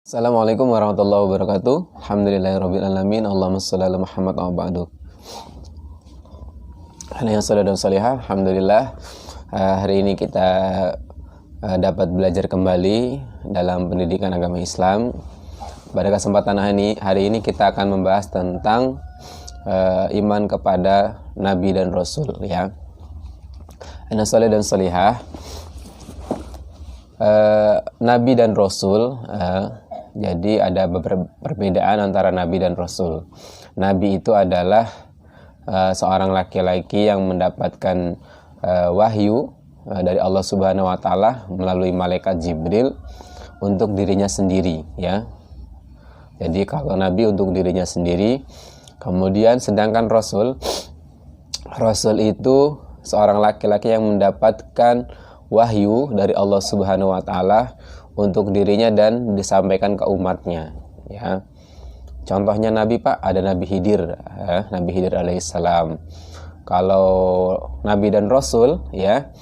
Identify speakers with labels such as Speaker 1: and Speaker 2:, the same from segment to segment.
Speaker 1: Assalamualaikum warahmatullahi wabarakatuh. Alhamdulillahirabbil alamin. Allahumma shalli ala Muhammad wa ba'du. Alhamdulillah. Hari ini kita dapat belajar kembali dalam pendidikan agama Islam. Pada kesempatan hari ini kita akan membahas tentang iman kepada Nabi dan Rasul, ya. Anak saleh dan salihah. Nabi dan Rasul, jadi ada beberapa perbedaan antara Nabi dan Rasul. Nabi itu adalah seorang laki-laki yang mendapatkan wahyu dari Allah Subhanahu wa taala melalui malaikat Jibril untuk dirinya sendiri, ya. Jadi kalau Nabi untuk dirinya sendiri, kemudian sedangkan Rasul itu seorang laki-laki yang mendapatkan wahyu dari Allah Subhanahu wa taala untuk dirinya dan disampaikan ke umatnya, ya. Contohnya Nabi, Pak, ada Nabi Khidir, Nabi Khidir alaihissalam. Kalau Nabi dan Rasul, ya,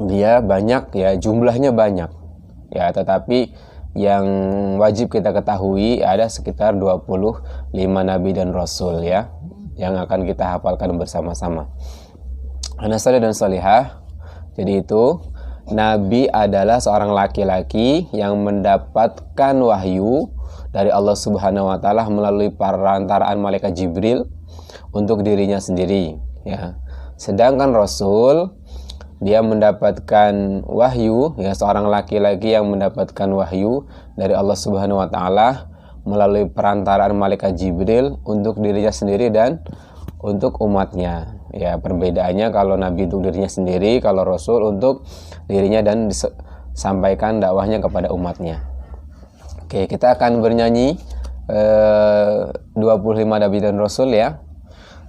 Speaker 1: dia banyak, ya, jumlahnya banyak, ya, tetapi yang wajib kita ketahui ada sekitar 25 Nabi dan Rasul, ya, yang akan kita hafalkan bersama-sama. Anak saleh dan salihah. Jadi itu Nabi adalah seorang laki-laki yang mendapatkan wahyu dari Allah Subhanahu wa taala melalui perantaraan malaikat Jibril untuk dirinya sendiri, ya. Sedangkan Rasul, dia mendapatkan wahyu, ya, seorang laki-laki yang mendapatkan wahyu dari Allah Subhanahu wa taala melalui perantaraan malaikat Jibril untuk dirinya sendiri dan untuk umatnya. Ya, perbedaannya kalau Nabi untuk dirinya sendiri, kalau Rasul untuk dirinya dan disampaikan dakwahnya kepada umatnya. Oke, kita akan bernyanyi 25 Nabi dan Rasul, ya.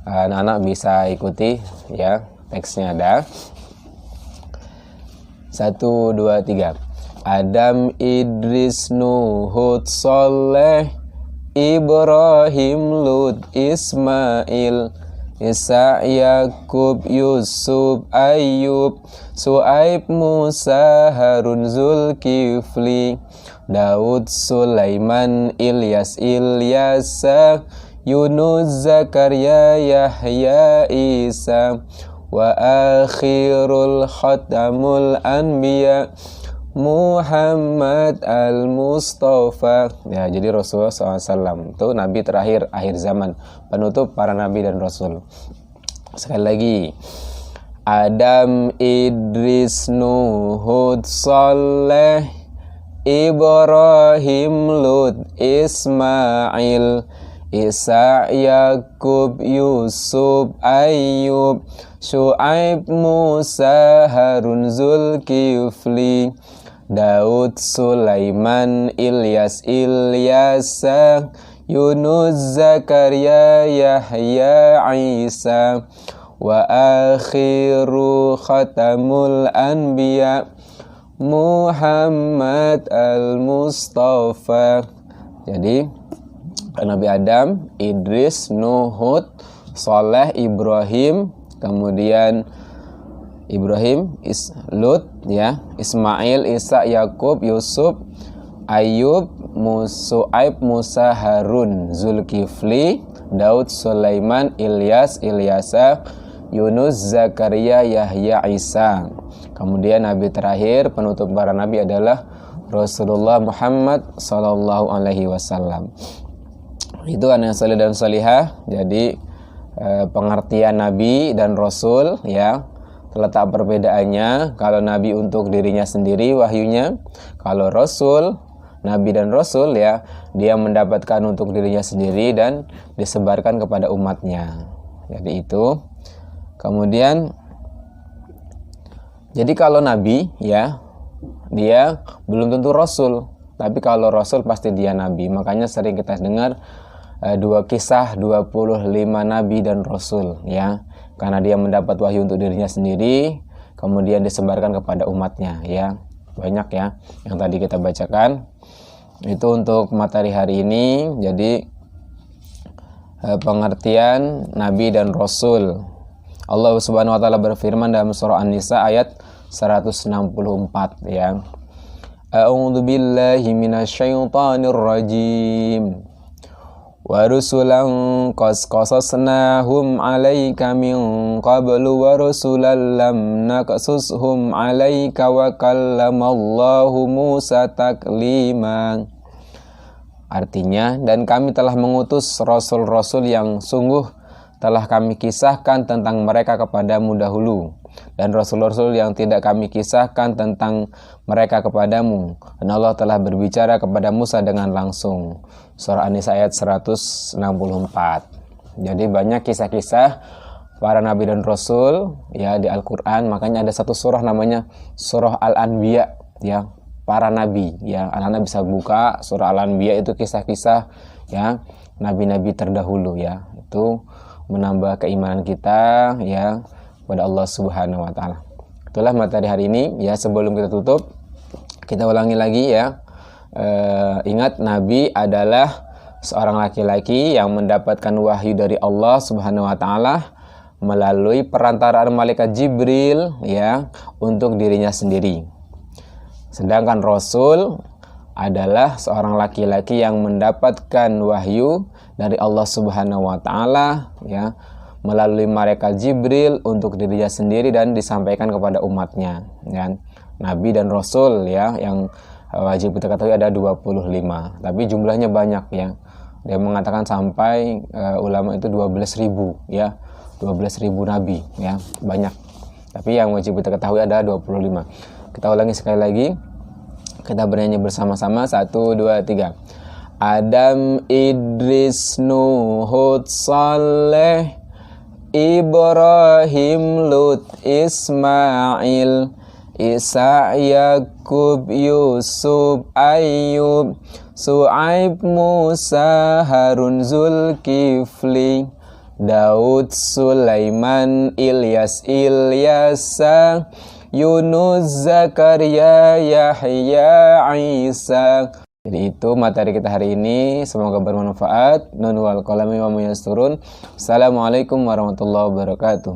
Speaker 1: Anak-anak bisa ikuti, ya. Teksnya ada. 1, 2, 3. Adam, Idris, Nuh, Hud, Shaleh, Ibrahim, Lut, Ismail, Isa, Yakub, Yusuf, Ayub, Su'aib, Musa, Harun, Zulkifli, Daud, Sulaiman, Ilyas, Ilyasa, Yunus, Zakaria, Yahya, Isa, wa akhirul khatamul anbiya Muhammad al-Mustafa. Ya, jadi Rasulullah SAW itu Nabi terakhir akhir zaman, penutup para Nabi dan Rasul. Sekali lagi, Adam, Idris, Nuh, Hud, Shaleh, Ibrahim, Lut, Ismail, Isa, Yakub, Yusuf, Ayub, Syu'aib, Musa, Harun, Zulkifli, Daud, Sulaiman, Ilyas, Ilyasa, Yunus, Zakaria, Yahya, Isa, wa akhiru khatamul anbiya Muhammad al-Mustafa. Jadi Nabi Adam, Idris, Nuh, Hud, Shaleh, Ibrahim, kemudian Lut, ya, Ismail, Isa, Yakub, Yusuf, Ayub, Su'aib, Musa, Harun, Zulkifli, Daud, Sulaiman, Ilyas, Ilyasa, Yunus, Zakaria, Yahya, Isa. Kemudian Nabi terakhir penutup para Nabi adalah Rasulullah Muhammad sallallahu alaihi wasallam. Itu anak saleh dan salihah. Jadi pengertian Nabi dan Rasul, ya, terletak perbedaannya. Kalau Nabi untuk dirinya sendiri wahyunya, kalau Rasul, Nabi dan Rasul, ya, dia mendapatkan untuk dirinya sendiri dan disebarkan kepada umatnya. Jadi itu. Kemudian, jadi kalau Nabi, ya, dia belum tentu Rasul, tapi kalau Rasul pasti dia Nabi. Makanya sering kita dengar dua kisah 25 Nabi dan Rasul, ya, karena dia mendapat wahyu untuk dirinya sendiri, kemudian disebarkan kepada umatnya, ya. Banyak, ya, yang tadi kita bacakan. Itu untuk materi hari ini. Jadi pengertian Nabi dan Rasul. Allah Subhanahu wa taala berfirman dalam surah An-Nisa ayat 164, ya. A'udzu billahi minasyaitonir rajim. Wa rusulan qasasnahum 'alaika min qablu wa rusulan lam naqsushum 'alaika wa kallamallahu Musa taklima. Artinya, dan kami telah mengutus rasul-rasul yang sungguh telah kami kisahkan tentang mereka kepadamu dahulu, dan rasul-rasul yang tidak kami kisahkan tentang mereka kepadamu, dan Allah telah berbicara kepada Musa dengan langsung. Surah An-Nisa ayat 164. Jadi banyak kisah-kisah para nabi dan rasul ya di Al-Qur'an. Makanya ada satu surah namanya Surah Al-Anbiya ya, para nabi ya. Anak-anak bisa buka surah Al-Anbiya, itu kisah-kisah ya nabi-nabi terdahulu ya. Itu menambah keimanan kita ya kepada Allah Subhanahu wa taala. Itulah materi hari ini ya. Sebelum kita tutup, kita ulangi lagi ya. Ingat, Nabi adalah seorang laki-laki yang mendapatkan wahyu dari Allah Subhanahu wa taala melalui perantaraan malaikat Jibril ya untuk dirinya sendiri. Sedangkan Rasul adalah seorang laki-laki yang mendapatkan wahyu dari Allah Subhanahu wa taala ya melalui malaikat Jibril untuk dirinya sendiri dan disampaikan kepada umatnya ya. Nabi dan Rasul ya yang wajib kita ketahui ada 25, tapi jumlahnya banyak ya. Dia mengatakan sampai ulama itu 12.000 ya, 12.000 nabi ya, banyak. Tapi yang wajib kita ketahui ada 25. Kita ulangi sekali lagi. Kita bernyanyi bersama-sama, 1, 2, 3. Adam, Idris, Nuh, Hud, Saleh, Ibrahim, Lut, Ismail, Isa, Yakub, Yusuf, Ayub, Su'aib, Musa, Harun, Zulkifli, Daud, Sulaiman, Ilyas, Ilyasa, Yunus, Zakaria, Yahya, Isa. Jadi itu materi kita hari ini. Semoga bermanfaat. Nun wal qalami wa ma yasturun. Assalamualaikum warahmatullahi wabarakatuh.